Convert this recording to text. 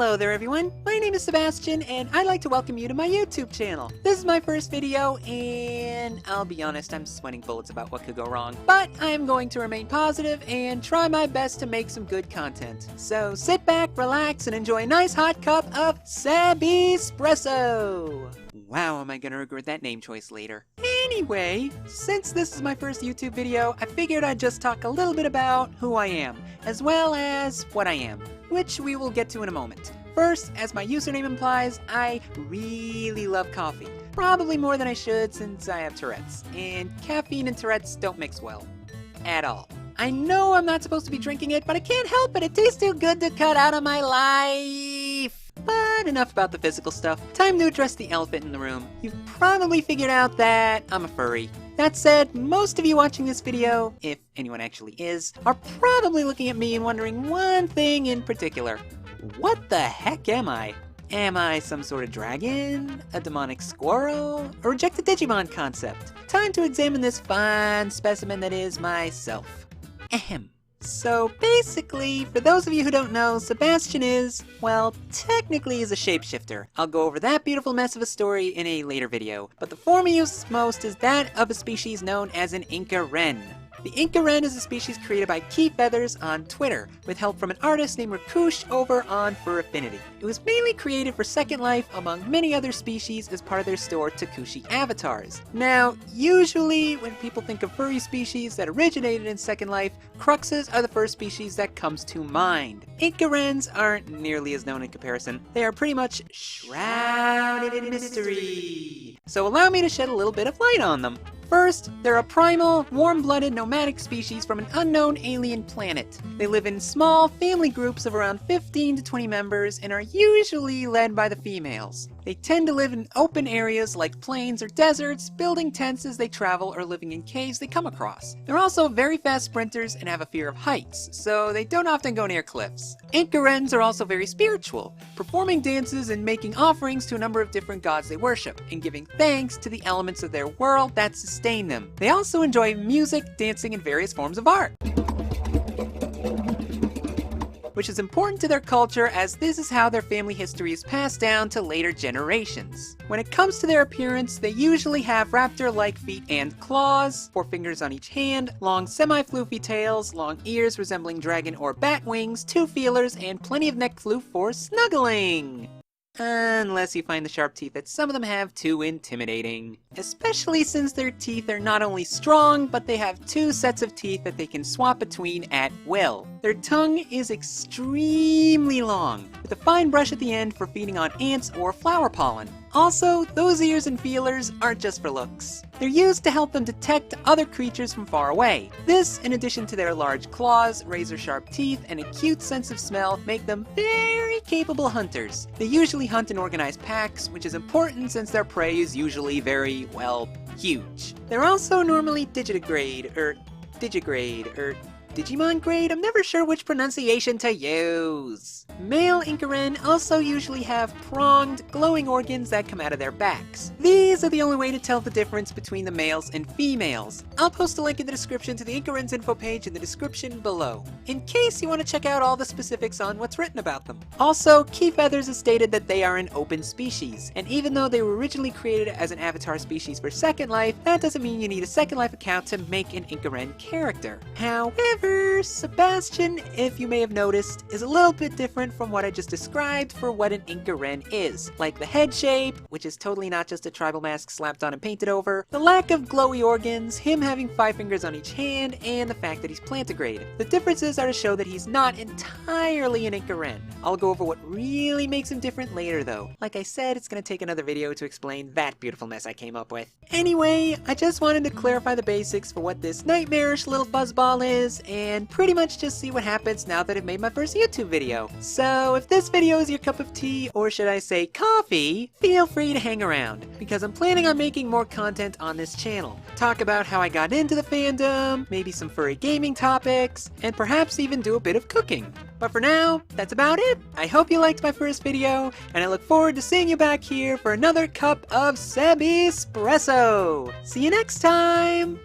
Hello there everyone, my name is Sebastian and I'd like to welcome you to my YouTube channel. This is my first video and I'll be honest, I'm sweating bullets about what could go wrong. But I'm going to remain positive and try my best to make some good content. So sit back, relax, and enjoy a nice hot cup of SebbySpresso. Wow, am I gonna regret that name choice later. Anyway, since this is my first YouTube video, I figured I'd just talk a little bit about who I am, as well as what I am, which we will get to in a moment. First, as my username implies, I really love coffee. Probably more than I should since I have Tourette's, and caffeine and Tourette's don't mix well. At all. I know I'm not supposed to be drinking it, but I can't help it, it tastes too good to cut out of my life. But enough about the physical stuff. Time to address the elephant in the room. You've probably figured out that I'm a furry. That said, most of you watching this video, if anyone actually is, are probably looking at me and wondering one thing in particular. What the heck am I? Am I some sort of dragon? A demonic squirrel? A rejected Digimon concept? Time to examine this fine specimen that is myself. Ahem. So basically, for those of you who don't know, Sebastian is, well, technically is a shapeshifter. I'll go over that beautiful mess of a story in a later video, but the form he uses most is that of a species known as an Inca-Ren. The Inca-Ren is a species created by Key Feathers on Twitter, with help from an artist named Rakush over on Fur Affinity. It was mainly created for Second Life among many other species as part of their store Takushi avatars. Now, usually when people think of furry species that originated in Second Life, Cruxes are the first species that comes to mind. Inca-Rens aren't nearly as known in comparison. They are pretty much shrouded in mystery. So allow me to shed a little bit of light on them. First, they're a primal, warm-blooded nomadic species from an unknown alien planet. They live in small, family groups of around 15 to 20 members and are usually led by the females. They tend to live in open areas like plains or deserts, building tents as they travel or living in caves they come across. They're also very fast sprinters and have a fear of heights, so they don't often go near cliffs. Inca-Rens are also very spiritual, performing dances and making offerings to a number of different gods they worship, and giving thanks to the elements of their world that sustain them. They also enjoy music, dancing, and various forms of art, which is important to their culture as this is how their family history is passed down to later generations. When it comes to their appearance, they usually have raptor-like feet and claws, 4 fingers on each hand, long semi-floofy tails, long ears resembling dragon or bat wings, 2 feelers, and plenty of neck floof for snuggling. Unless you find the sharp teeth that some of them have too intimidating. Especially since their teeth are not only strong, but they have 2 sets of teeth that they can swap between at will. Their tongue is extremely long, with a fine brush at the end for feeding on ants or flower pollen. Also, those ears and feelers aren't just for looks. They're used to help them detect other creatures from far away. This, in addition to their large claws, razor-sharp teeth, and acute sense of smell, make them very capable hunters. They usually hunt in organized packs, which is important since their prey is usually very, well, huge. They're also normally Digimon grade, I'm never sure which pronunciation to use. Male Inca-Ren also usually have pronged, glowing organs that come out of their backs. These are the only way to tell the difference between the males and females. I'll post a link in the description to the Inca-Ren's info page in the description below, in case you want to check out all the specifics on what's written about them. Also, Key Feathers has stated that they are an open species, and even though they were originally created as an avatar species for Second Life, that doesn't mean you need a Second Life account to make an Inca-Ren character. However, Sebastian, if you may have noticed, is a little bit different from what I just described for what an Inca-Ren is. Like the head shape, which is totally not just a tribal mask slapped on and painted over, the lack of glowy organs, him having 5 fingers on each hand, and the fact that he's plantigrade. The differences are to show that he's not entirely an Inca-Ren. I'll go over what really makes him different later though. Like I said, it's gonna take another video to explain that beautiful mess I came up with. Anyway, I just wanted to clarify the basics for what this nightmarish little fuzzball is, and pretty much just see what happens now that I've made my first YouTube video. So if this video is your cup of tea, or should I say coffee, feel free to hang around, because I'm planning on making more content on this channel. Talk about how I got into the fandom, maybe some furry gaming topics, and perhaps even do a bit of cooking. But for now, that's about it. I hope you liked my first video, and I look forward to seeing you back here for another cup of SebbySpresso. See you next time!